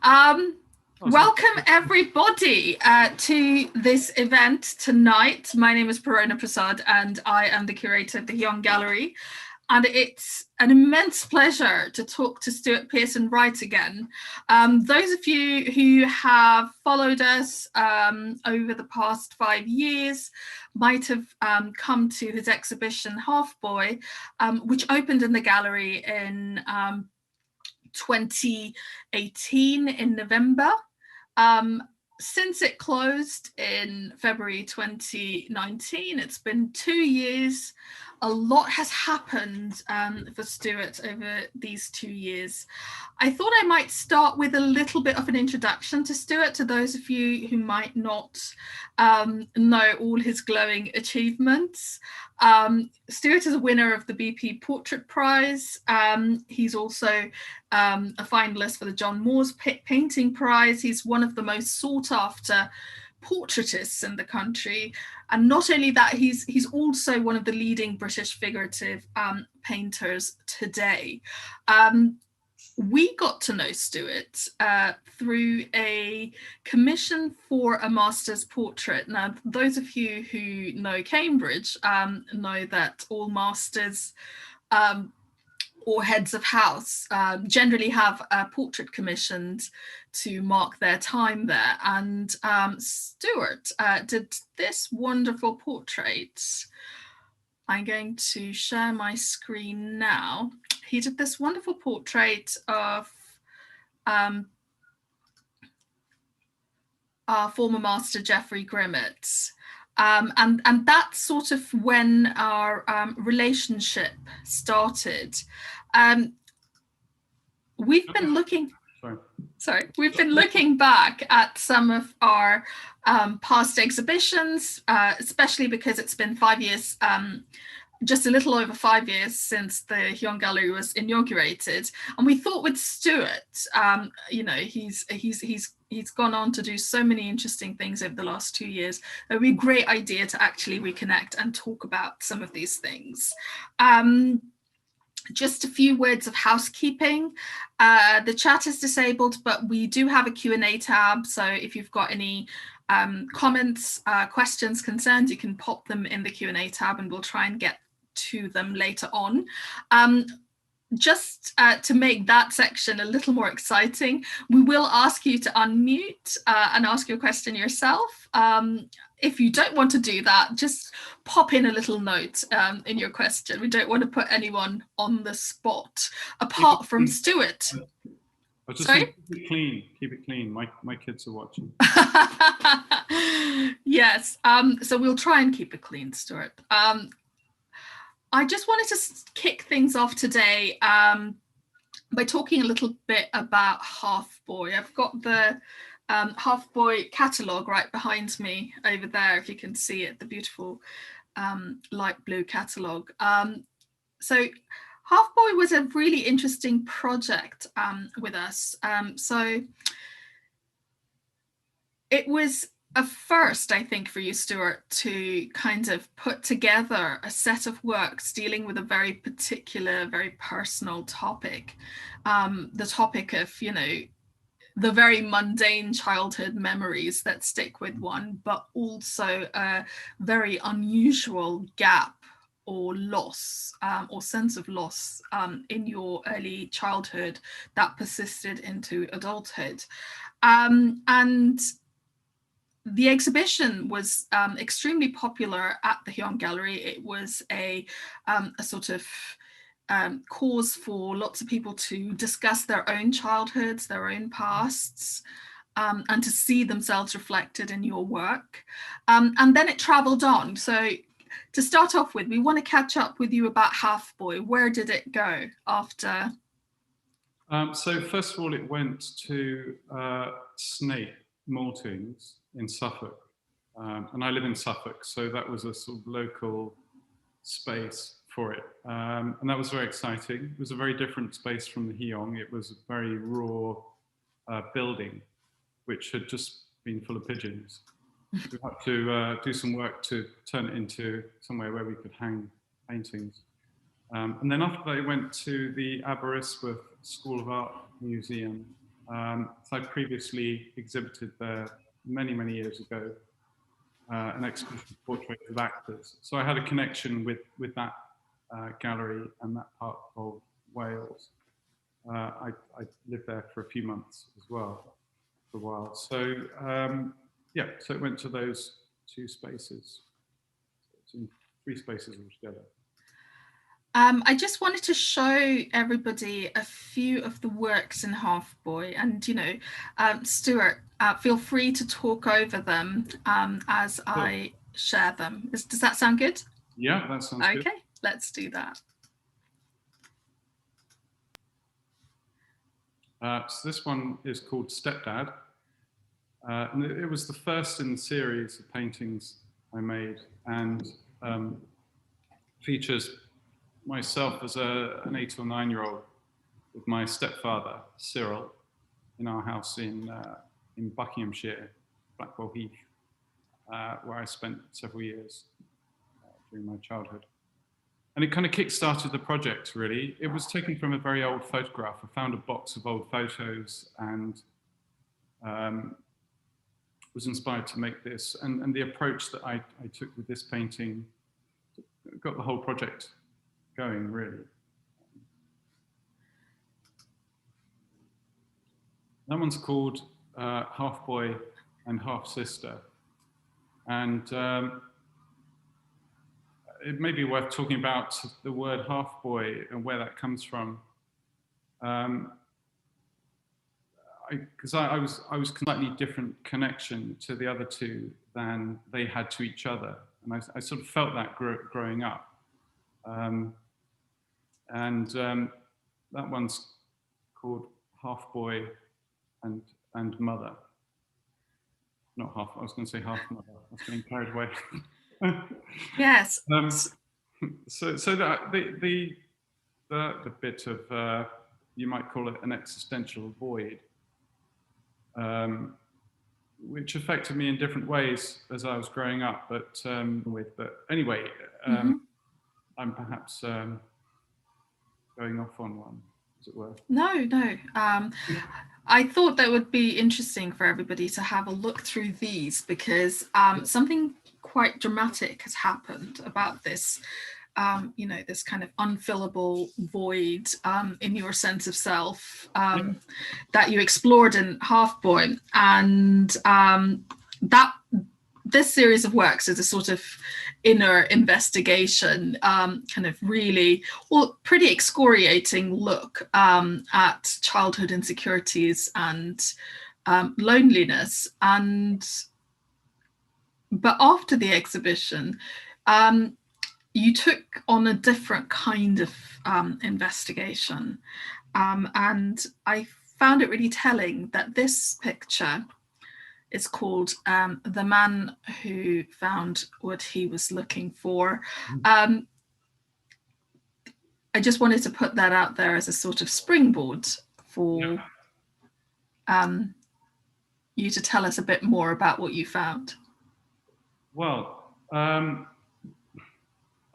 Um, Oh, Welcome everybody to this event tonight. My name is Parona Prasad and I am the curator of the Hyun Gallery. And it's an immense pleasure to talk to Stuart Pearson Wright again. Those of you who have followed us over the past 5 years might have come to his exhibition Halfboy, which opened in the gallery in 2018 in November. Since it closed in February 2019, it's been 2 years. A lot has happened for Stuart over these 2 years. I thought I might start with a little bit of an introduction to Stuart, to those of you who might not know all his glowing achievements. Stuart is a winner of the BP Portrait Prize. He's also a finalist for the John Moores Painting Prize. He's one of the most sought after portraitists in the country. And not only that, he's also one of the leading British figurative painters today. We got to know Stuart through a commission for a master's portrait. Now, those of you who know Cambridge know that all masters or heads of house generally have a portrait commissioned to mark their time there. And Stuart did this wonderful portrait. I'm going to share my screen now. He did this wonderful portrait of our former master, Geoffrey Grimmett. And that's sort of when our relationship started. We've been looking... We've been looking back at some of our past exhibitions, especially because it's been 5 years, just a little over 5 years since the Hyun Gallery was inaugurated. And we thought with Stuart, you know, he's gone on to do so many interesting things over the last 2 years. It would be a great idea to actually reconnect and talk about some of these things. Just a few words of housekeeping. The chat is disabled, but we do have a Q&A tab. So if you've got any comments, questions, concerns, you can pop them in the Q&A tab and we'll try and get to them later on. Just to make that section a little more exciting, we will ask you to unmute and ask your question yourself. If you don't want to do that, just pop in a little note in your question. We don't want to put anyone on the spot, apart from Stuart. I just think keep it clean. My kids are watching. Yes, so we'll try and keep it clean, Stuart. I just wanted to kick things off today by talking a little bit about Halfboy. I've got the Halfboy catalogue right behind me over there, if you can see it, the beautiful light blue catalogue. So Halfboy was a really interesting project with us. So it was a first, I think, for you, Stuart, to kind of put together a set of works dealing with a very particular, very personal topic. The topic of, you know, the very mundane childhood memories that stick with one, but also a very unusual gap or loss or sense of loss in your early childhood that persisted into adulthood. And the exhibition was extremely popular at the Hyun Gallery. It was a sort of cause for lots of people to discuss their own childhoods, their own pasts, and to see themselves reflected in your work. And then it traveled on. So to start off with, we want to catch up with you about Halfboy. Where did it go after? So first of all, it went to Snape Maltings in Suffolk. And I live in Suffolk, so that was a sort of local space for it. And that was very exciting. It was a very different space from the Hyung. It was a very raw building, which had just been full of pigeons. We had to do some work to turn it into somewhere where we could hang paintings. And then after that, I went to the Aberystwyth School of Art Museum So I previously exhibited there many, many years ago, an exhibition of portraits of actors. So I had a connection with that gallery and that part of Wales. I lived there for a few months as well, for a while. So yeah, so it went to those two spaces. So it's in 3 spaces altogether. I just wanted to show everybody a few of the works in Halfboy, and Stuart, feel free to talk over them as I share them. Does that sound good? Yeah, that sounds good. Okay, let's do that. So this one is called Stepdad. And it was the first in the series of paintings I made, and features myself as an 8 or 9-year-old with my stepfather, Cyril, in our house in Buckinghamshire, Blackwell Heath, where I spent several years during my childhood. And it kind of kick-started the project, really. It was taken from a very old photograph. I found a box of old photos and was inspired to make this. And the approach that I took with this painting got the whole project going, really. That one's called Halfboy and Half-Sister. And it may be worth talking about the word half-boy and where that comes from. Because I was a slightly different connection to the other two than they had to each other. And I sort of felt that growing up. That one's called Halfboy and Mother. Not half, I was going to say half mother. I was getting carried away. Yes. So that the bit of you might call it an existential void, which affected me in different ways as I was growing up. But anyway, I'm perhaps going off on one, as it were. No. I thought that would be interesting for everybody to have a look through these, because something quite dramatic has happened about this, this kind of unfillable void in your sense of self that you explored in Halfboy. And that this series of works is a sort of inner investigation, kind of really, pretty excoriating look at childhood insecurities and loneliness. But after the exhibition, you took on a different kind of investigation. And I found it really telling that this picture is called The Man Who Found What He Was Looking For. I just wanted to put that out there as a sort of springboard for you to tell us a bit more about what you found. Well,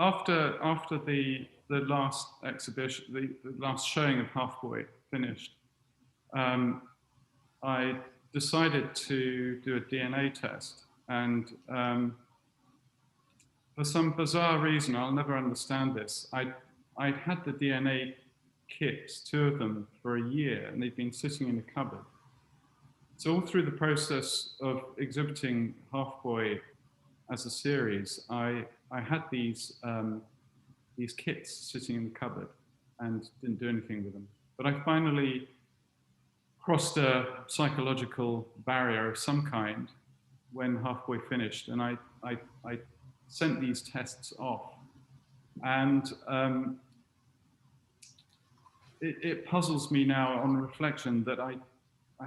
after the last exhibition, the last showing of Halfboy finished, I decided to do a DNA test, and for some bizarre reason, I'll never understand this, I'd had the DNA kits, 2 of them, for a year, and they'd been sitting in a cupboard. So all through the process of exhibiting Halfboy as a series, I had these kits sitting in the cupboard and didn't do anything with them. But I finally crossed a psychological barrier of some kind when Halfboy finished, and I sent these tests off. And it puzzles me now on reflection that I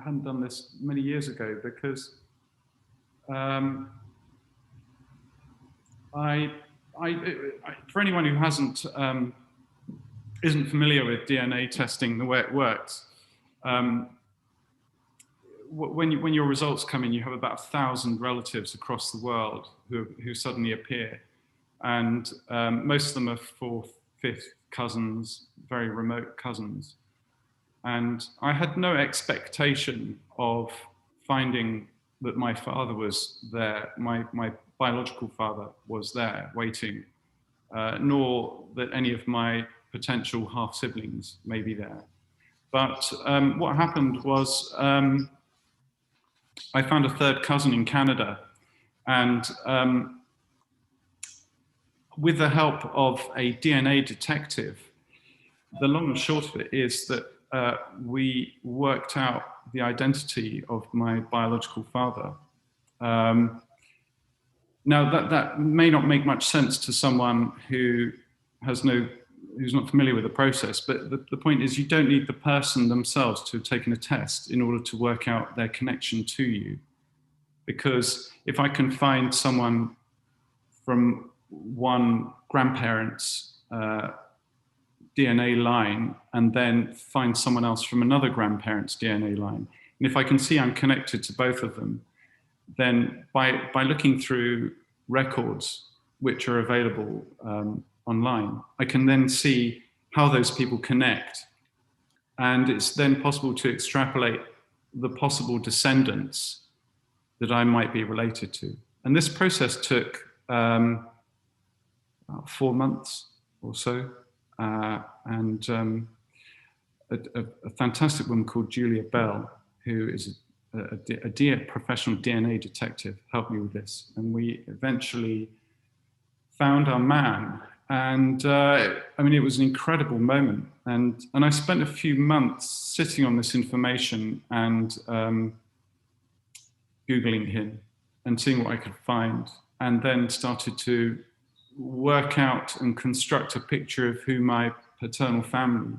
hadn't done this many years ago, because for anyone who isn't familiar with DNA testing, the way it works, when your results come in, you have about 1,000 relatives across the world who suddenly appear, and most of them are 4th, 5th cousins, very remote cousins, And I had no expectation of finding that my father was there, my biological father was there waiting, nor that any of my potential half siblings may be there. But what happened was I found a third cousin in Canada, and with the help of a DNA detective, the long and short of it is that we worked out the identity of my biological father. Now that may not make much sense to someone who's not familiar with the process, but the point is you don't need the person themselves to have taken a test in order to work out their connection to you. Because if I can find someone from one grandparent's DNA line and then find someone else from another grandparent's DNA line, and if I can see I'm connected to both of them, then by looking through records which are available online, I can then see how those people connect. And it's then possible to extrapolate the possible descendants that I might be related to. And this process took about 4 months or so. And a fantastic woman called Julia Bell, who is a professional DNA detective, helped me with this. And we eventually found our man. And I mean, it was an incredible moment. And I spent a few months sitting on this information and Googling him and seeing what I could find, and then started to work out and construct a picture of who my paternal family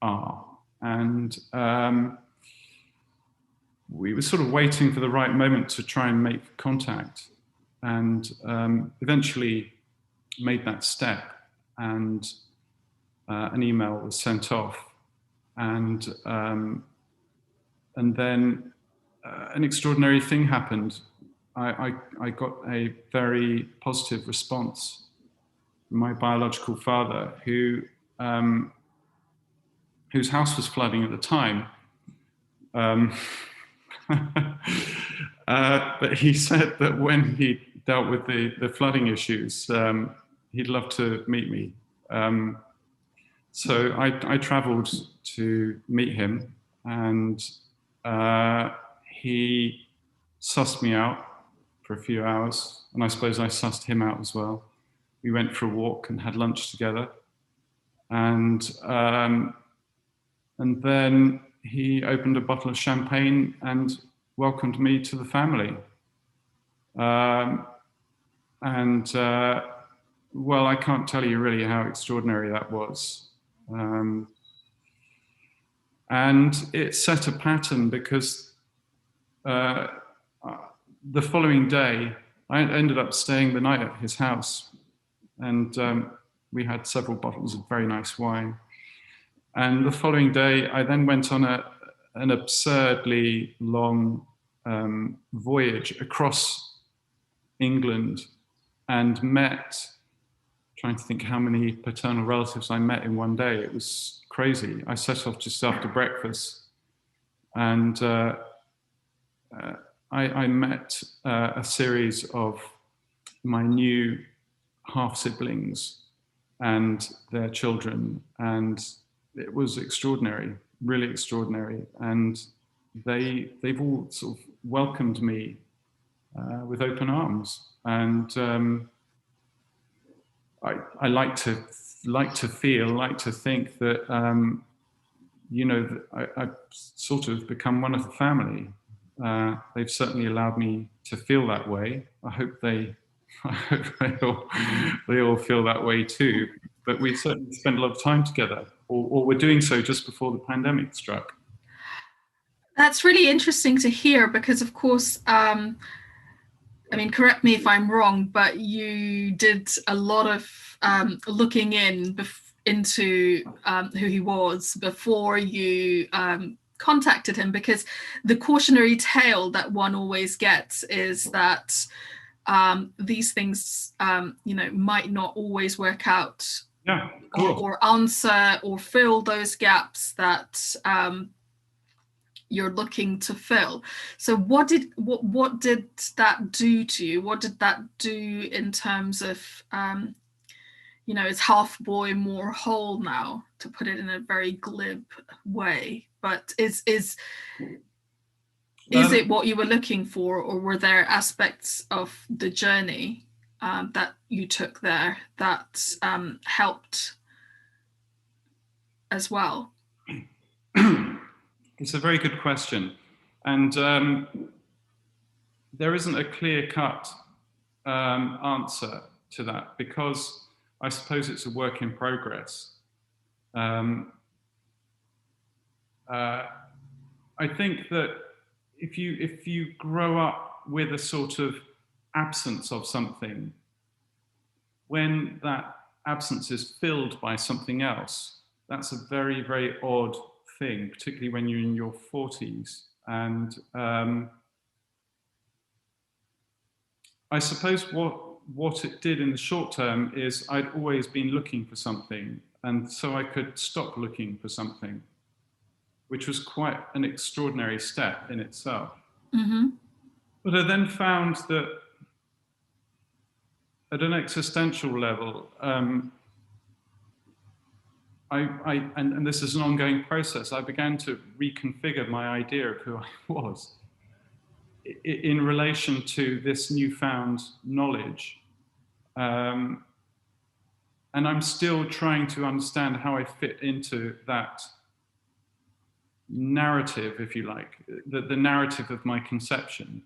are. And we were sort of waiting for the right moment to try and make contact, and eventually made that step, and an email was sent off, and then an extraordinary thing happened. I got a very positive response from my biological father, whose house was flooding at the time. But he said that when he dealt with the flooding issues, he'd love to meet me. So I traveled to meet him, and he sussed me out for a few hours, and I suppose I sussed him out as well. We went for a walk and had lunch together, and then he opened a bottle of champagne and welcomed me to the family. Well, I can't tell you really how extraordinary that was. And it set a pattern, because the following day, I ended up staying the night at his house, and we had several bottles of very nice wine. And the following day, I then went on an absurdly long voyage across England and met, trying to think how many paternal relatives I met in one day. It was crazy. I set off just after breakfast, and I met a series of my new half-siblings and their children, and it was extraordinary, really extraordinary. And they've all sort of welcomed me with open arms. And I like to think that I've sort of become one of the family. They've certainly allowed me to feel that way. I hope they all feel that way too. But we certainly spent a lot of time together, or we're doing so just before the pandemic struck. That's really interesting to hear, because of course, I mean, correct me if I'm wrong, but you did a lot of looking into who he was before you contacted him, because the cautionary tale that one always gets is that these things, might not always work out Yeah, cool. or answer or fill those gaps that you're looking to fill. So what did that do to you? What did that do in terms of is Halfboy more whole now, to put it in a very glib way? But is it what you were looking for, or were there aspects of the journey that you took there that helped as well? It's a very good question. And there isn't a clear-cut answer to that, because I suppose it's a work in progress. I think that if you grow up with a sort of absence of something, when that absence is filled by something else, that's a very, very odd thing, particularly when you're in your 40s. And I suppose what it did in the short term is I'd always been looking for something, and so I could stop looking for something, which was quite an extraordinary step in itself. Mm-hmm. But I then found that at an existential level, and this is an ongoing process, I began to reconfigure my idea of who I was in relation to this newfound knowledge. And I'm still trying to understand how I fit into that narrative, if you like, the narrative of my conception,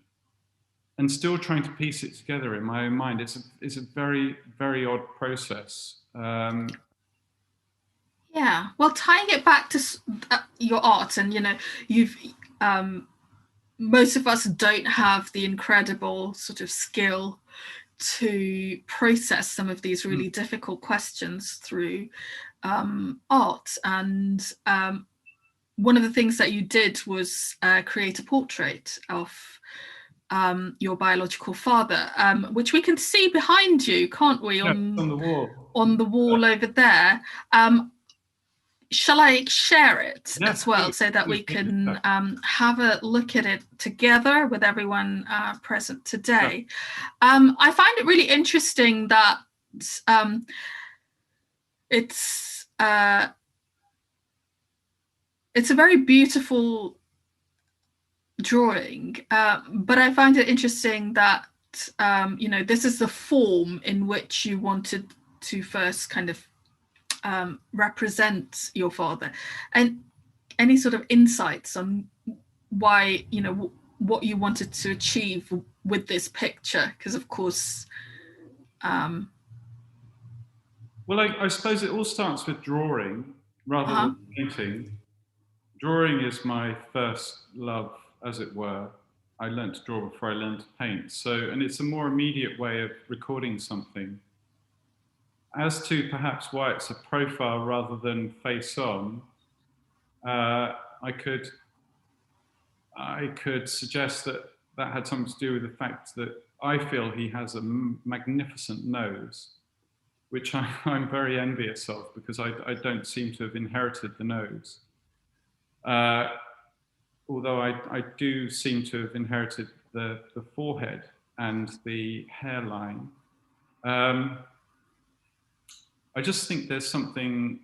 and still trying to piece it together in my own mind. It's a very, very odd process. Yeah, well, tying it back to your art, and you've most of us don't have the incredible sort of skill to process some of these really difficult questions through art. And one of the things that you did was create a portrait of your biological father, which we can see behind you, can't we? Yeah, on the wall. On the wall over there. Shall I share it as well, so that we can have a look at it together with everyone present today? I find it really interesting that it's a very beautiful drawing, but I find it interesting that this is the form in which you wanted to first kind of represent your father. And any sort of insights on why, what you wanted to achieve with this picture? Because of course well, I suppose it all starts with drawing rather than painting. Drawing is my first love, as it were. I learned to draw before I learned to paint. So, and it's a more immediate way of recording something. As to perhaps why it's a profile rather than face on, I could suggest that had something to do with the fact that I feel he has a magnificent nose, which I'm very envious of, because I don't seem to have inherited the nose. Although I do seem to have inherited the forehead and the hairline. I just think there's something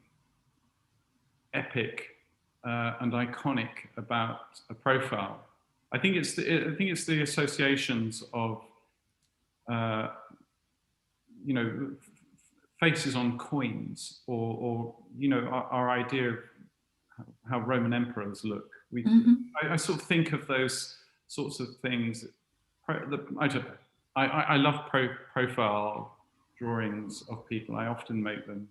epic and iconic about a profile. I think it's the associations of faces on coins, or our idea of how Roman emperors look. I sort of think of those sorts of things. I love profile drawings of people. I often make them.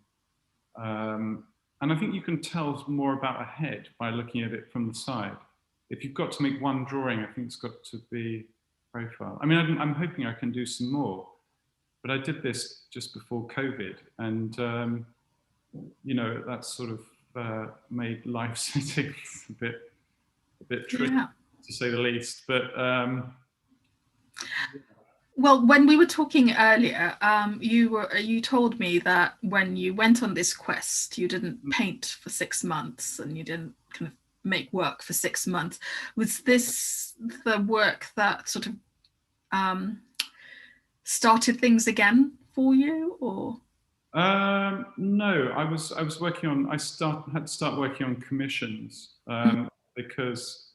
And I think you can tell more about a head by looking at it from the side. If you've got to make one drawing, I think it's got to be profile. I mean, I'm hoping I can do some more, but I did this just before COVID, and that sort of made life settings a bit tricky, to say the least. But Well, when we were talking earlier, you told me that when you went on this quest, you didn't paint for 6 months and you didn't kind of make work for 6 months. Was this the work that sort of started things again for you, or? No, I was working on. Had to start working on commissions because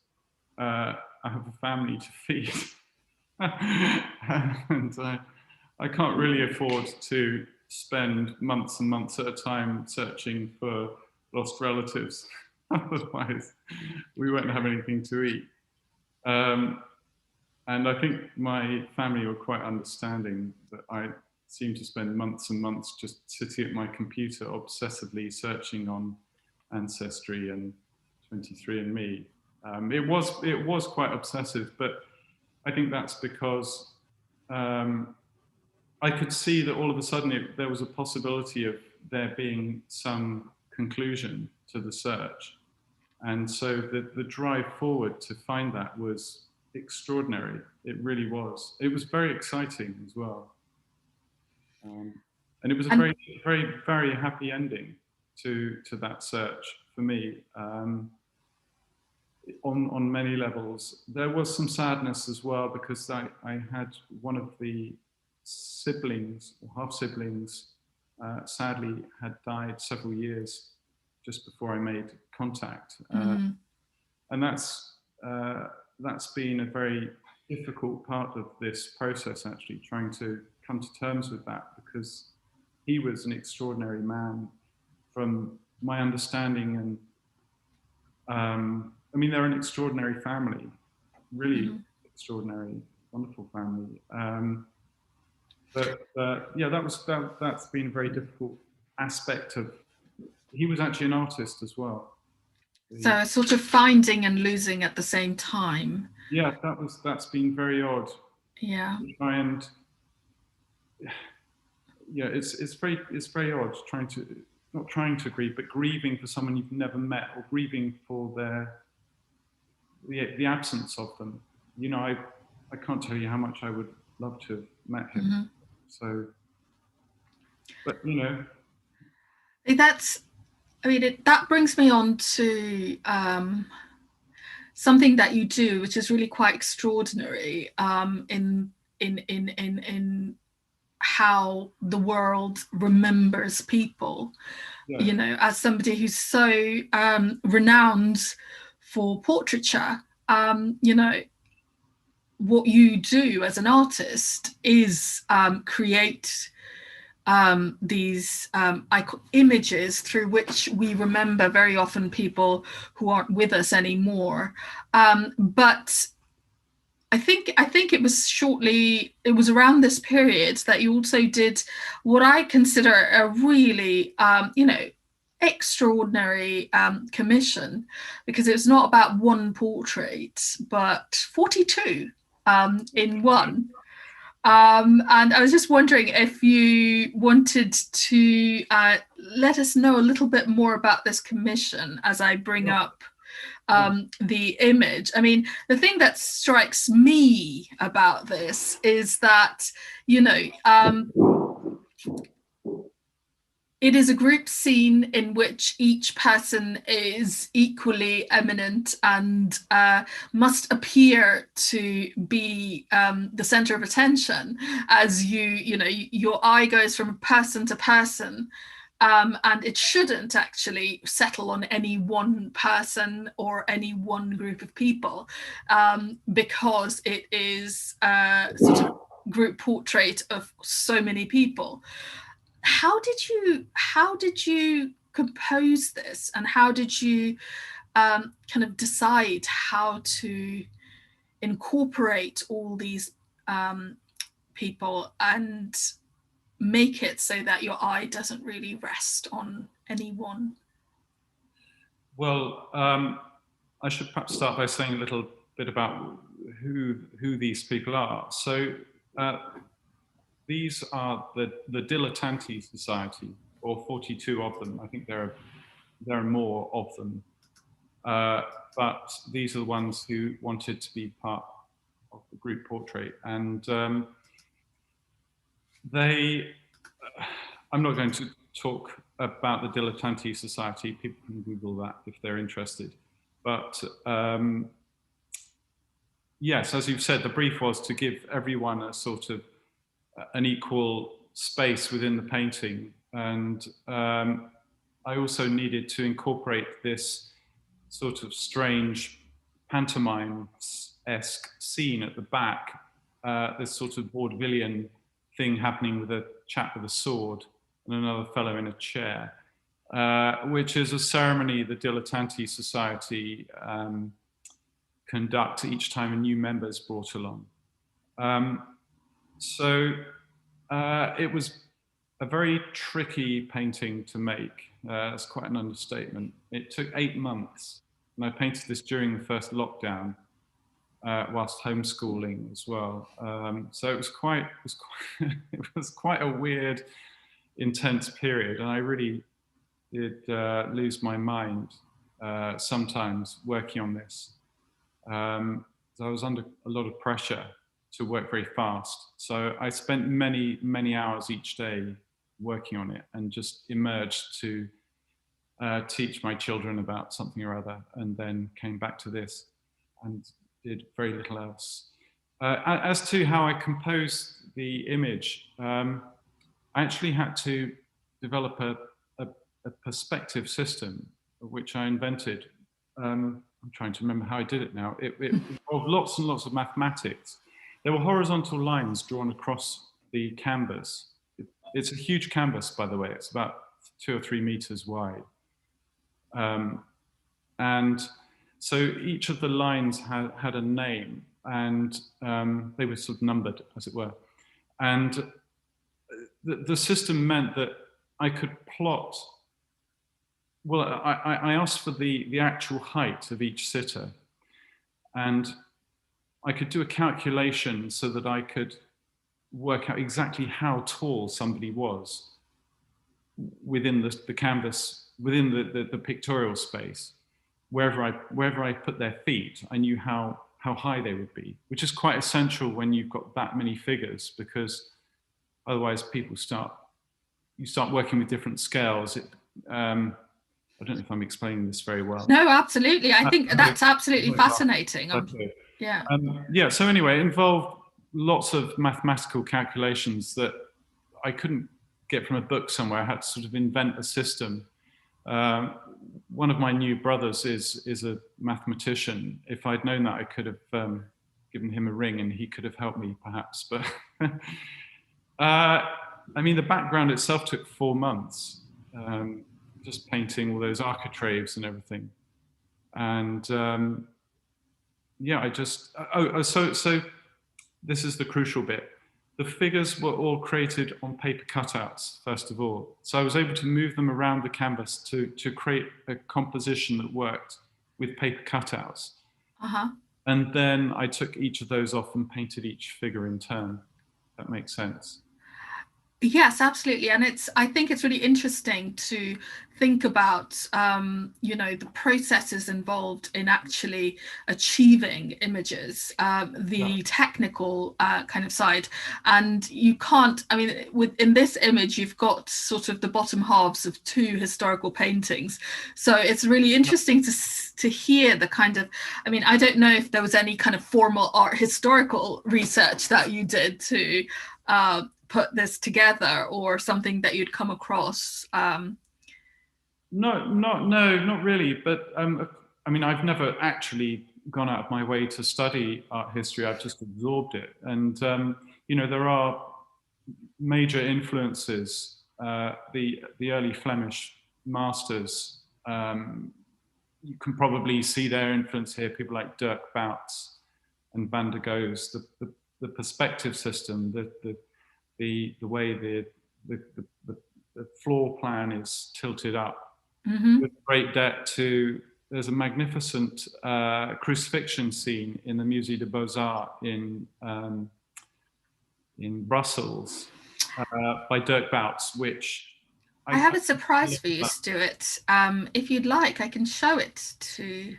I have a family to feed, and I can't really afford to spend months and months at a time searching for lost relatives. Otherwise, we won't have anything to eat. And I think my family were quite understanding that I seemed to spend months and months just sitting at my computer obsessively searching on Ancestry and 23andMe. It was quite obsessive, but I think that's because I could see that all of a sudden there was a possibility of there being some conclusion to the search. And so the drive forward to find that was extraordinary. It really was. It was very exciting as well. And it was a very, very, very happy ending to that search for me. On many levels. There was some sadness as well because I had one of the siblings, or half siblings, sadly had died several years just before I made contact. And that's been a very difficult part of this process, actually, trying to come to terms with that, because he was an extraordinary man from my understanding. And I mean, they're an extraordinary family, really extraordinary, wonderful family. But yeah, that's been a very difficult aspect of. He was actually an artist as well. So sort of finding and losing at the same time. Yeah, that's been very odd. Yeah. And yeah, it's very odd not trying to grieve, but grieving for someone you've never met, or grieving for the absence of them. You know, I can't tell you how much I would love to have met him. So, but you know, that brings me on to something that you do, which is really quite extraordinary in how the world remembers people. Yeah. You know, as somebody who's so renowned for portraiture, you know, what you do as an artist is create these images through which we remember very often people who aren't with us anymore. But I think it was around this period that you also did what I consider a really, you know, extraordinary commission, because it's not about one portrait, but 42 in one. And I was just wondering if you wanted to let us know a little bit more about this commission as I bring up the image. I mean, the thing that strikes me about this is that, you know, it is a group scene in which each person is equally eminent and must appear to be the center of attention as you know, your eye goes from person to person. And it shouldn't actually settle on any one person or any one group of people, because it is a sort of group portrait of so many people. How did you compose this, and how did you kind of decide how to incorporate all these people and make it so that your eye doesn't really rest on any one? Well, I should perhaps start by saying a little bit about who these people are. So these are the Dilettanti Society, or 42 of them. I think there are more of them, but these are the ones who wanted to be part of the group portrait. And I'm not going to talk about the Dilettanti Society. People can Google that if they're interested. But yes, as you've said, the brief was to give everyone a sort of an equal space within the painting. And I also needed to incorporate this sort of strange pantomime-esque scene at the back, this sort of vaudevillian thing happening with a chap with a sword and another fellow in a chair, which is a ceremony the Dilettanti Society conduct each time a new member is brought along. So it was a very tricky painting to make. That's quite an understatement. It took 8 months, and I painted this during the first lockdown, whilst homeschooling as well. So it was quite it was quite a weird, intense period, and I really did lose my mind sometimes working on this. So I was under a lot of pressure to work very fast. So I spent many, many hours each day working on it, and just emerged to teach my children about something or other, and then came back to this and did very little else. As to how I composed the image, I actually had to develop a perspective system, which I invented. I'm trying to remember how I did it now. It involved lots and lots of mathematics. There were horizontal lines drawn across the canvas. It's a huge canvas, by the way. It's about 2 or 3 meters wide. And so each of the lines had a name, and they were sort of numbered, as it were. And the system meant that I could plot. Well, I asked for the actual height of each sitter, and I could do a calculation so that I could work out exactly how tall somebody was within the canvas, within the pictorial space. Wherever I put their feet, I knew how high they would be, which is quite essential when you've got that many figures, because otherwise you start working with different scales. I don't know if I'm explaining this very well. No, absolutely. I think that's absolutely fascinating. Yeah. Yeah. So anyway, it involved lots of mathematical calculations that I couldn't get from a book somewhere. I had to sort of invent a system. One of my new brothers is a mathematician. If I'd known that, I could have given him a ring and he could have helped me, perhaps. But I mean, the background itself took 4 months. Just painting all those architraves and everything. And yeah, so this is the crucial bit. The figures were all created on paper cutouts, first of all. So I was able to move them around the canvas to create a composition that worked with paper cutouts. Uh-huh. And then I took each of those off and painted each figure in turn. That makes sense. Yes, absolutely. And I think it's really interesting to think about, the processes involved in actually achieving images, the technical kind of side. And you can't, I mean, in this image, you've got sort of the bottom halves of 2 historical paintings. So it's really interesting to hear the kind of, I mean, I don't know if there was any kind of formal art historical research that you did to put this together, or something that you'd come across. No, not really. But I mean, I've never actually gone out of my way to study art history. I've just absorbed it. And there are major influences. The early Flemish masters. You can probably see their influence here. People like Dirk Bouts and Van der Goes. The perspective system. The way the floor plan is tilted up, with great depth to. There's a magnificent crucifixion scene in the Musée des Beaux-Arts in Brussels by Dirk Bouts, which I have a surprise for you, Stuart. If you'd like, I can show it to.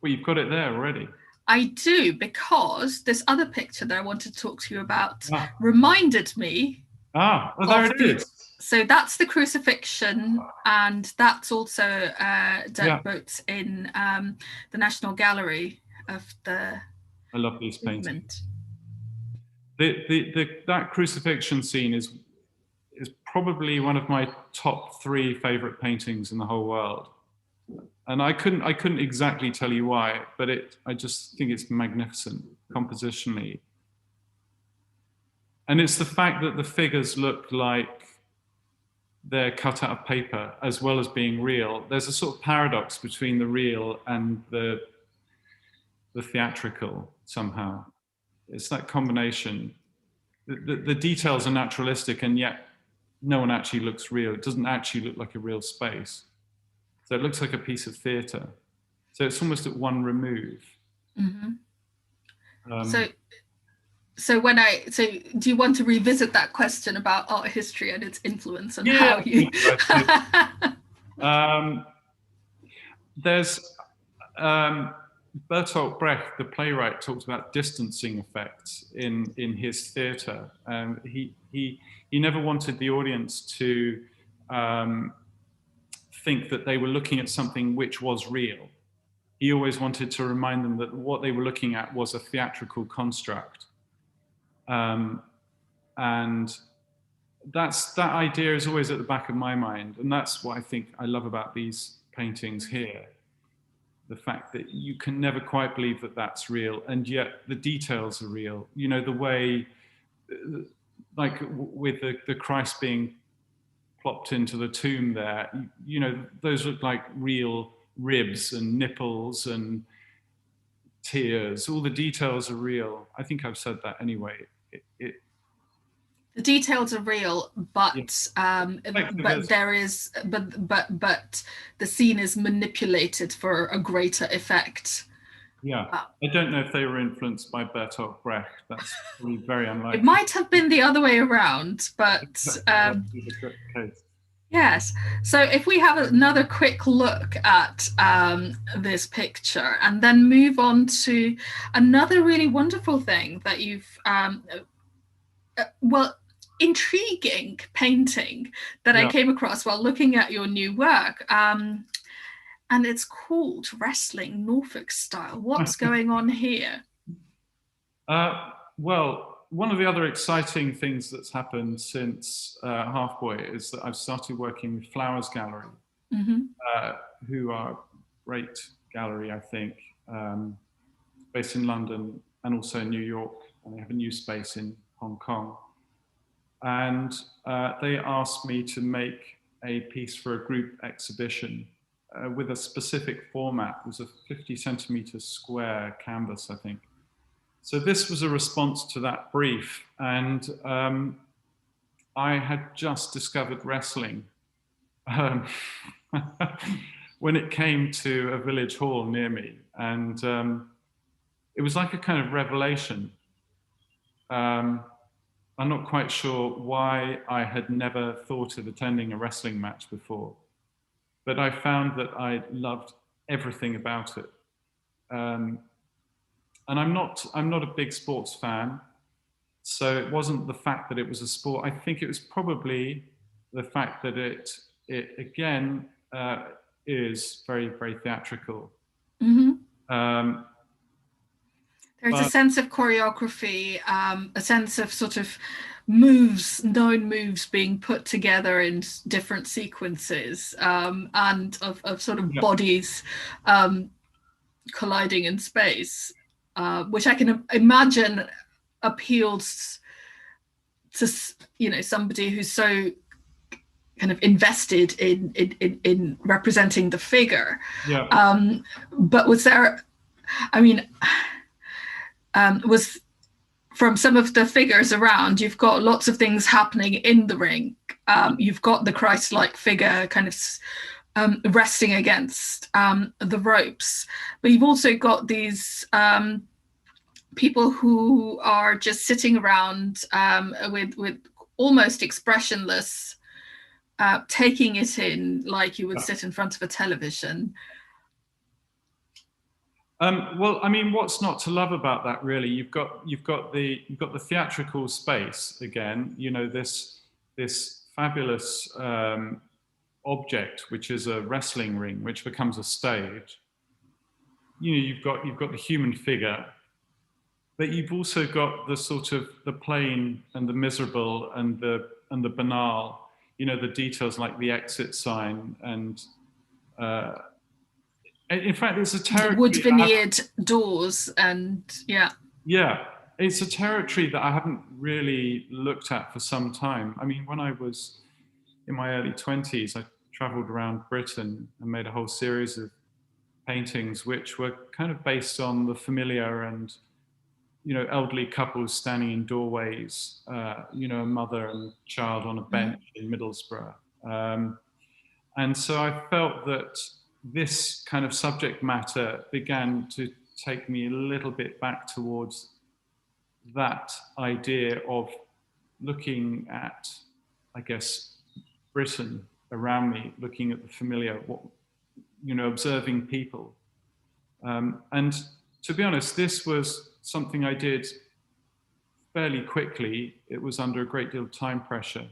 Well, you've got it there already. I do, because this other picture that I want to talk to you about reminded me Ah, well, there it is. So that's the crucifixion, and that's also Yeah, Dirk Boot's in the National Gallery of the I love these paintings. movement. That crucifixion scene is probably one of my top 3 favorite paintings in the whole world. And I couldn't exactly tell you why, but I just think it's magnificent compositionally. And it's the fact that the figures look like they're cut out of paper as well as being real. There's a sort of paradox between the real and the theatrical somehow. It's that combination. The details are naturalistic, and yet no one actually looks real. It doesn't actually look like a real space. So it looks like a piece of theatre. So it's almost at one remove. Mm-hmm. So do you want to revisit that question about art history and its influence and how you? There's Bertolt Brecht, the playwright, talks about distancing effects in his theatre, and he never wanted the audience to think that they were looking at something which was real. He always wanted to remind them that what they were looking at was a theatrical construct. And that idea is always at the back of my mind. And that's what I think I love about these paintings here. The fact that you can never quite believe that that's real, and yet the details are real. You know, the way, like with the Christ being plopped into the tomb there, you know, those look like real ribs and nipples and tears. All the details are real. I think I've said that anyway. The details are real, but the scene is manipulated for a greater effect. Yeah, I don't know if they were influenced by Bertolt Brecht. That's probably very unlikely. It might have been the other way around, but yes. So if we have another quick look at this picture and then move on to another really wonderful thing that you've intriguing painting that I came across while looking at your new work. And it's called Wrestling Norfolk Style. What's going on here? Well, one of the other exciting things that's happened since Halfboy is that I've started working with Flowers Gallery, who are a great gallery, I think, based in London and also in New York. And they have a new space in Hong Kong. And they asked me to make a piece for a group exhibition with a specific format. It was a 50 centimeter square canvas, I think. So this was a response to that brief. And I had just discovered wrestling when it came to a village hall near me. And it was like a kind of revelation. I'm not quite sure why I had never thought of attending a wrestling match before, but I found that I loved everything about it. And I'm not a big sports fan, so it wasn't the fact that it was a sport. I think it was probably the fact that it again is very, very theatrical. Mm-hmm. There's a sense of choreography, a sense of sort of known moves being put together in different sequences, and of sort of bodies colliding in space, which I can imagine appeals to, you know, somebody who's so kind of invested in representing the figure. But was there, I mean, was from some of the figures around, you've got lots of things happening in the ring. You've got the Christ-like figure kind of resting against the ropes, but you've also got these people who are just sitting around with almost expressionless, taking it in like you would sit in front of a television. Well, I mean, what's not to love about that, really? You've got the theatrical space again. You know, this this fabulous object, which is a wrestling ring, which becomes a stage. You know, you've got the human figure, but you've also got the sort of the plain and the miserable and the banal. You know, the details like the exit sign and. In fact, it's a territory. The wood veneered doors and yeah. Yeah, it's a territory that I haven't really looked at for some time. I mean, when I was in my early 20s, I travelled around Britain and made a whole series of paintings which were kind of based on the familiar and, you know, elderly couples standing in doorways, you know, a mother and child on a bench in Middlesbrough. And so I felt that this kind of subject matter began to take me a little bit back towards that idea of looking at, I guess, Britain around me, looking at the familiar, what, you know, observing people. And to be honest, this was something I did fairly quickly. It was under a great deal of time pressure.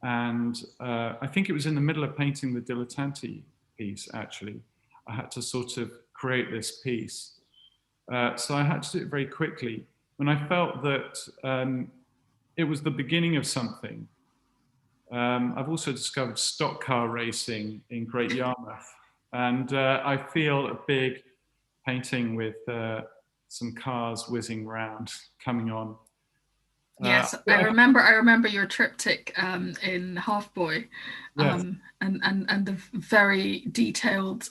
And I think it was in the middle of painting the Dilettanti piece, actually. I had to sort of create this piece. So I had to do it very quickly. When I felt that it was the beginning of something. I've also discovered stock car racing in Great Yarmouth. And I feel a big painting with some cars whizzing around, coming on. Yes, I remember your triptych in Halfboy, yes. and the very detailed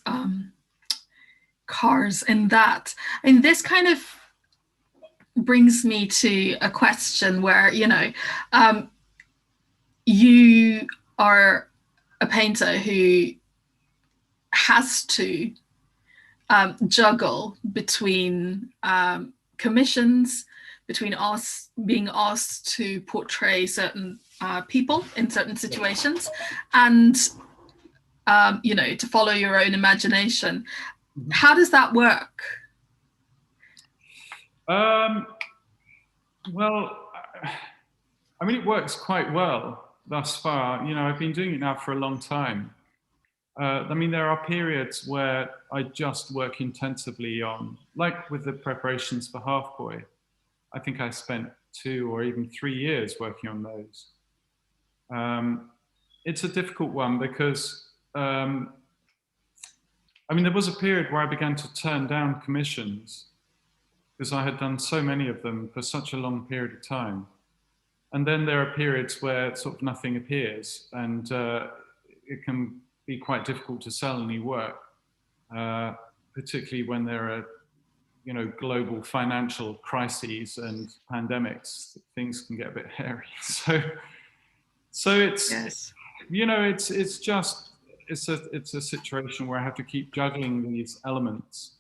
cars in that. And this kind of brings me to a question where, you know, you are a painter who has to juggle between commissions, between us being asked to portray certain people in certain situations, and you know, to follow your own imagination. How does that work? Well, I mean, it works quite well thus far. You know, I've been doing it now for a long time. I mean, there are periods where I just work intensively on, like with the preparations for Halfboy. I think I spent 2 or even 3 years working on those. It's a difficult one because, I mean, there was a period where I began to turn down commissions because I had done so many of them for such a long period of time. And then there are periods where sort of nothing appears, and it can be quite difficult to sell any work, particularly when there are, you know, global financial crises and pandemics. Things can get a bit hairy. So it's, yes. You know, it's a situation where I have to keep juggling these elements.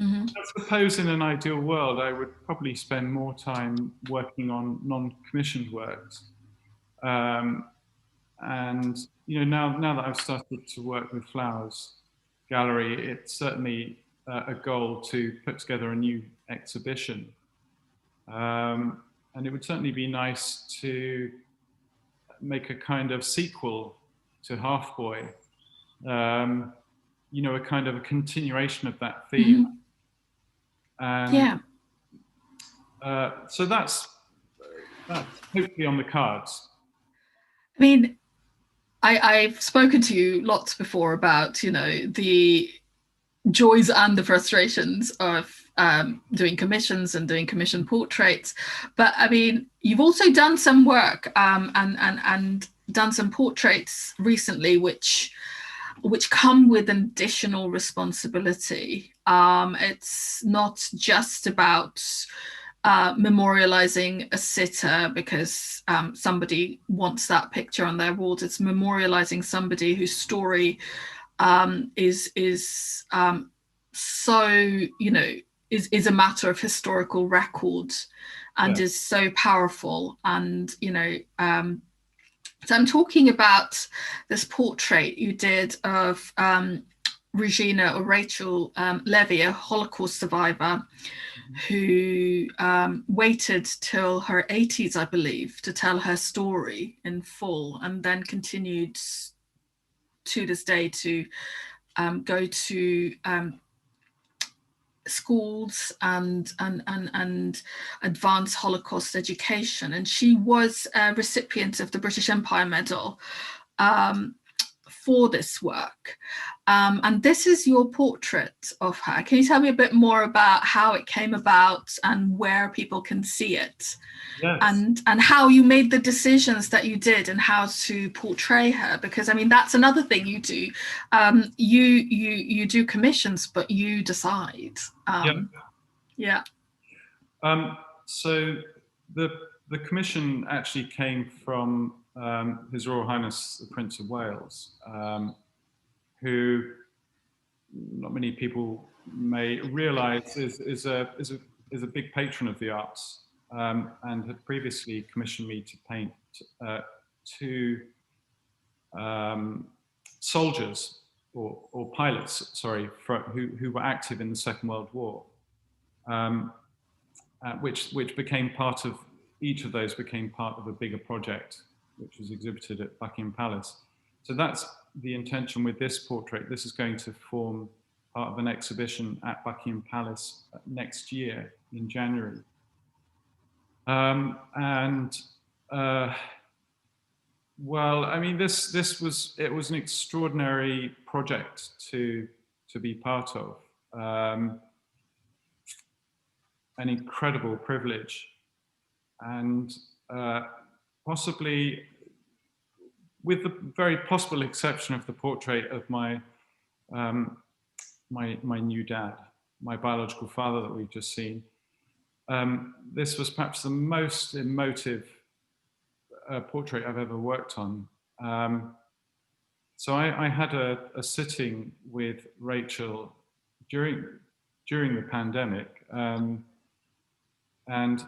Mm-hmm. I suppose in an ideal world, I would probably spend more time working on non-commissioned works. And, you know, now that I've started to work with Flowers Gallery, it's certainly a goal to put together a new exhibition. And it would certainly be nice to make a kind of sequel to Halfboy, you know, a kind of a continuation of that theme. Mm-hmm. And yeah. So that's hopefully on the cards. I mean, I've spoken to you lots before about, you know, the joys and the frustrations of doing commissions and doing commission portraits. But I mean, you've also done some work and done some portraits recently, which come with an additional responsibility. It's not just about memorializing a sitter because somebody wants that picture on their walls. It's memorializing somebody whose story is so, you know, is a matter of historical record and is so powerful. And, you know, so I'm talking about this portrait you did of Regina or Rachel Levy, a Holocaust survivor, who waited till her 80s, I believe, to tell her story in full, and then continued to this day to go to schools and advance Holocaust education. And she was a recipient of the British Empire Medal for this work. And this is your portrait of her. Can you tell me a bit more about how it came about and where people can see it? Yes. And how you made the decisions that you did and how to portray her? Because I mean, that's another thing you do. You do commissions, but you decide. Yeah. So the commission actually came from His Royal Highness the Prince of Wales, who not many people may realise is a big patron of the arts, and had previously commissioned me to paint two soldiers or pilots, sorry, who were active in the Second World War, which became part of, each of those became part of a bigger project, which was exhibited at Buckingham Palace. So that's the intention with this portrait. This is going to form part of an exhibition at Buckingham Palace next year in January. Well, I mean, it was an extraordinary project to be part of. An incredible privilege, and possibly, with the very possible exception of the portrait of my new dad, my biological father that we've just seen, this was perhaps the most emotive portrait I've ever worked on. So I had a sitting with Rachel during the pandemic. And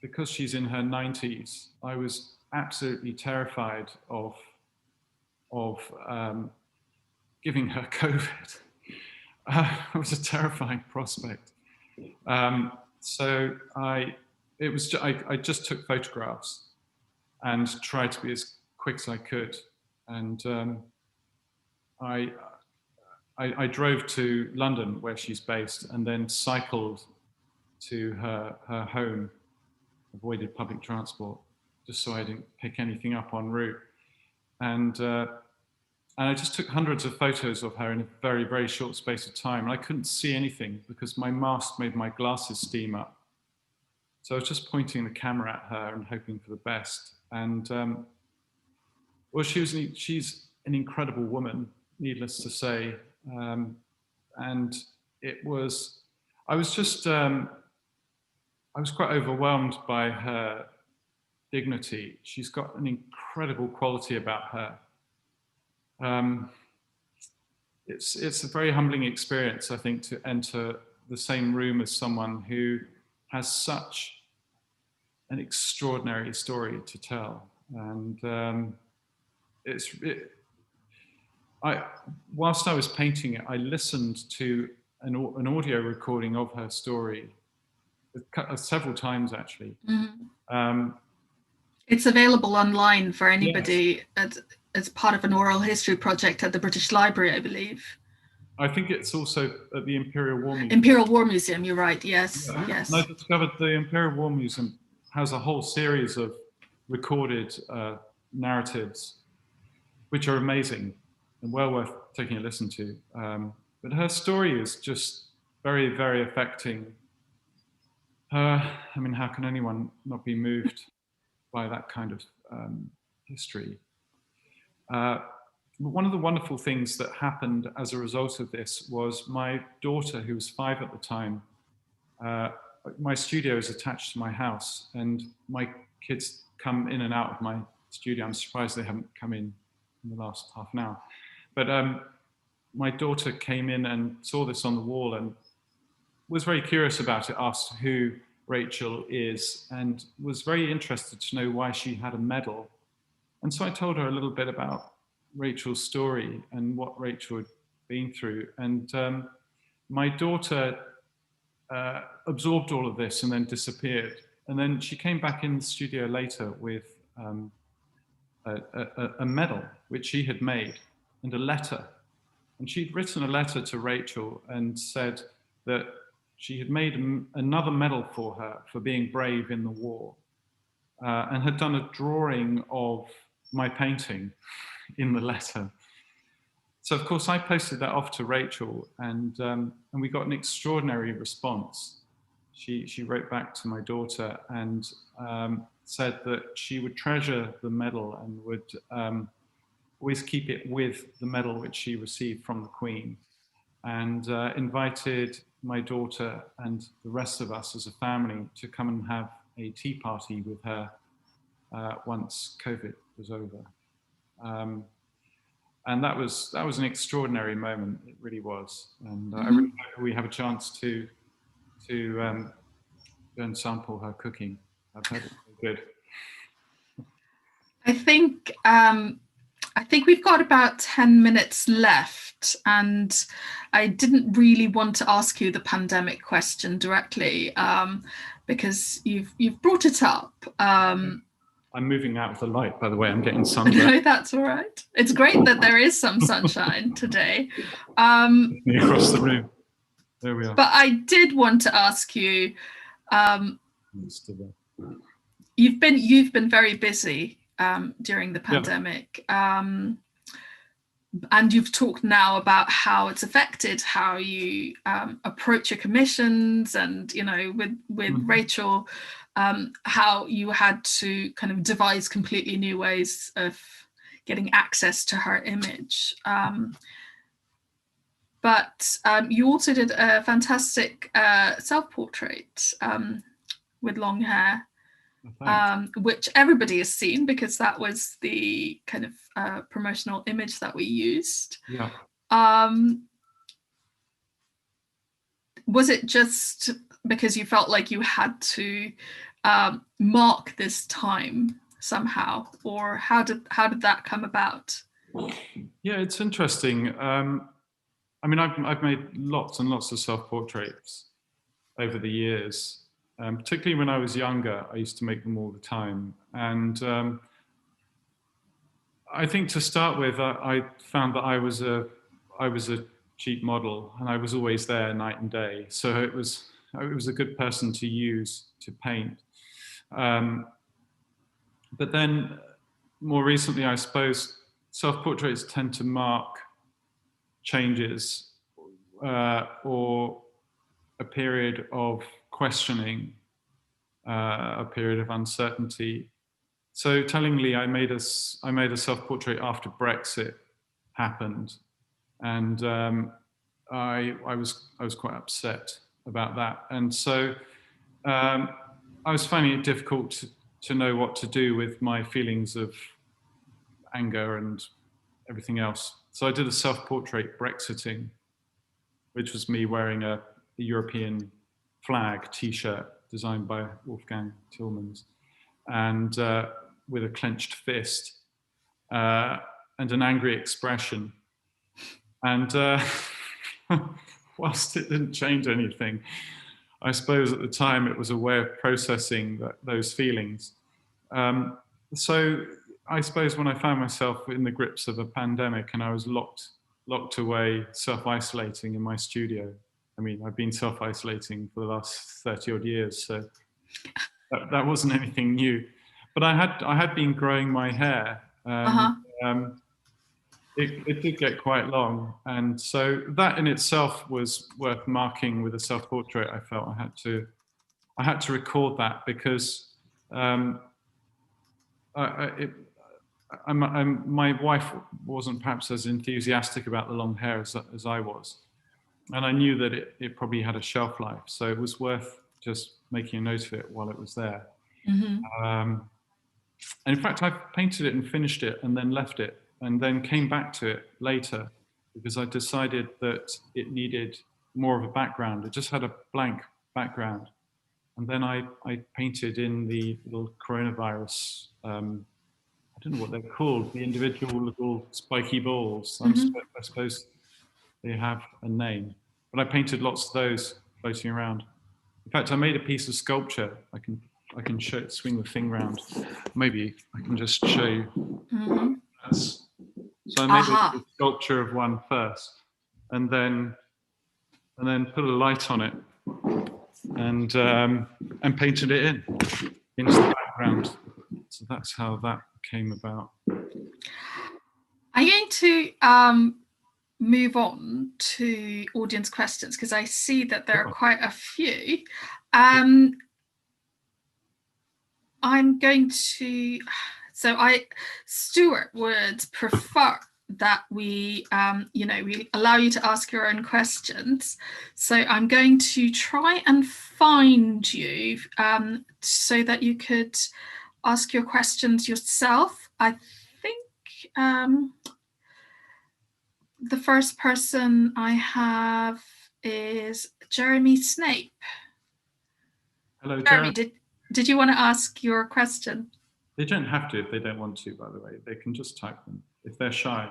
because she's in her 90s, I was absolutely terrified of giving her COVID. It was a terrifying prospect. So I just took photographs and tried to be as quick as I could. And I drove to London, where she's based, and then cycled to her home, avoided public transport, just so I didn't pick anything up en route. And I just took hundreds of photos of her in a very, very short space of time. And I couldn't see anything because my mask made my glasses steam up. So I was just pointing the camera at her and hoping for the best. And well, she's an incredible woman, needless to say. And it was, I was quite overwhelmed by her dignity. She's got an incredible quality about her. It's a very humbling experience, I think, to enter the same room as someone who has such an extraordinary story to tell. And whilst I was painting it, I listened to an audio recording of her story several times, actually. Mm-hmm. It's available online for anybody. Yes. As part of an oral history project at the British Library, I believe. I think it's also at the Imperial War Museum. Imperial War Museum, you're right, yes. Yeah. Yes. And I discovered the Imperial War Museum has a whole series of recorded narratives, which are amazing and well worth taking a listen to. But her story is just very, very affecting. I mean, how can anyone not be moved by that kind of history? One of the wonderful things that happened as a result of this was my daughter, who was 5 at the time, my studio is attached to my house, and my kids come in and out of my studio. I'm surprised they haven't come in the last half an hour. But my daughter came in and saw this on the wall and was very curious about it, asked who Rachel is, and was very interested to know why she had a medal. And so I told her a little bit about Rachel's story and what Rachel had been through. And my daughter absorbed all of this and then disappeared. And then she came back in the studio later with a medal which she had made and a letter. And she'd written a letter to Rachel and said that she had made another medal for her for being brave in the war, and had done a drawing of my painting in the letter. So of course I posted that off to Rachel, and we got an extraordinary response. She wrote back to my daughter and said that she would treasure the medal and would always keep it with the medal which she received from the Queen, and invited my daughter and the rest of us as a family to come and have a tea party with her once COVID was over. And that was an extraordinary moment. It really was, and I really hope we have a chance to go and sample her cooking. I've heard it's good. I think we've got about 10 minutes left, and I didn't really want to ask you the pandemic question directly, because you've brought it up. I'm moving out of the light, by the way. I'm getting sunburned. No, that's all right. It's great that there is some sunshine today. Across the room. There we are. But I did want to ask you, you've been very busy during the pandemic, and you've talked now about how it's affected how you approach your commissions, and with Rachel, how you had to kind of devise completely new ways of getting access to her image. But you also did a fantastic self-portrait with long hair, which everybody has seen because that was the kind of promotional image that we used. Yeah. Was it just because you felt like you had to mark this time somehow, or how did that come about? Yeah, it's interesting. I mean, I've made lots and lots of self-portraits over the years. Particularly when I was younger, I used to make them all the time. And I think to start with, I found that I was a cheap model, and I was always there night and day. So it was a good person to use to paint. But then more recently, I suppose self-portraits tend to mark changes or a period of questioning, a period of uncertainty. So tellingly, I made a self-portrait after Brexit happened, and I was quite upset about that, and so I was finding it difficult to know what to do with my feelings of anger and everything else. So I did a self-portrait Brexiting, which was me wearing a European flag T-shirt designed by Wolfgang Tillmans, and with a clenched fist and an angry expression. And whilst it didn't change anything, I suppose at the time it was a way of processing those feelings. So I suppose when I found myself in the grips of a pandemic and I was locked away, self-isolating in my studio. I mean, I've been self-isolating for the last 30 odd years, so that wasn't anything new. But I had been growing my hair. It did get quite long, and so that in itself was worth marking with a self-portrait. I felt I had to record that because my wife wasn't perhaps as enthusiastic about the long hair as I was, and I knew that it probably had a shelf life, so it was worth just making a note of it while it was there. And in fact, I painted it and finished it and then left it, and then came back to it later because I decided that it needed more of a background. It just had a blank background. And then I painted in the little coronavirus, I don't know what they're called, the individual little spiky balls. I suppose they have a name. But I painted lots of those floating around. In fact, I made a piece of sculpture. I can swing the thing round. Maybe I can just show you. Mm-hmm. So I made a sculpture of one first, and then put a light on it, and painted it into the background. So that's how that came about. I'm going to move on to audience questions because I see that there are quite a few. I'm going to, Stuart would prefer that we allow you to ask your own questions. So I'm going to try and find you so that you could ask your questions yourself. I think the first person I have is Jeremy Snape. Hello, Jeremy. Did you want to ask your question? They don't have to if they don't want to, by the way. They can just type them if they're shy.